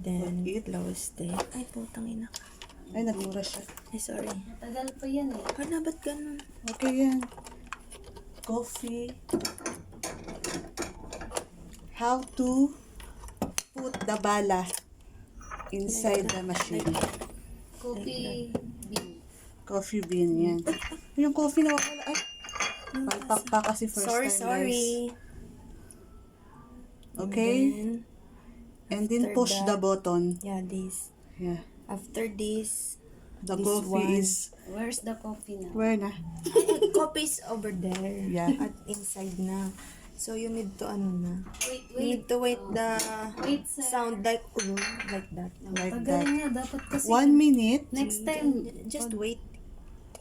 then close it. Ay, putang ina. Ay, nagmura siya. Ay, sorry. Tagal pa yan eh. Hala, ba't ganun? Okay yan. Coffee. How to put the bala inside the machine. Coffee bean. Coffee bean, yan. Yung coffee na wala. Ay, palpak pa kasi first Sorry, time, sorry. guys. Okay? And then after push the that, button. Yeah, this. Yeah. After this, The this coffee one. is... Where's the coffee now? Where na? Coffee is over there. Yeah. At inside na. So, you need to, ano na. Wait, You need to wait the Wait, sir. sound like, like that. Like Tagal that. nga, dapat kasi. 1 minute. Next time, Just wait.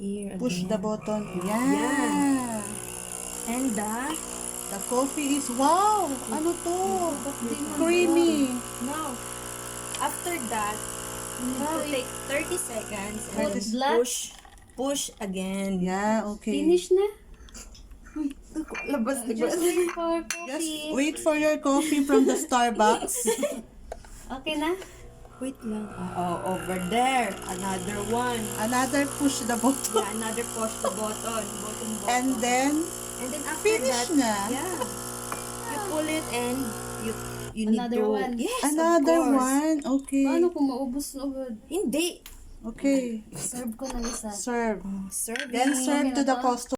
Here, Push again. the button. Yeah. And The coffee is... Wow! Ano to? di man Creamy. now, after that, you need to take 30 seconds and Put black. push again. Yeah, okay. finish na. Labas na Just wait for Just coffee. wait for your coffee from the Starbucks. Okay na? Wait lang. Oh, over there. Another one. Another push the button. Yeah, another push the button. Button. And then, And then after finish that, na. yeah. You pull it and you need Another to... one. Yes, Another of course. one. Okay. Paano kung maubos na agad? Hindi. Okay. Serve ko na isa. Serve. Serving. Then serve to the customer.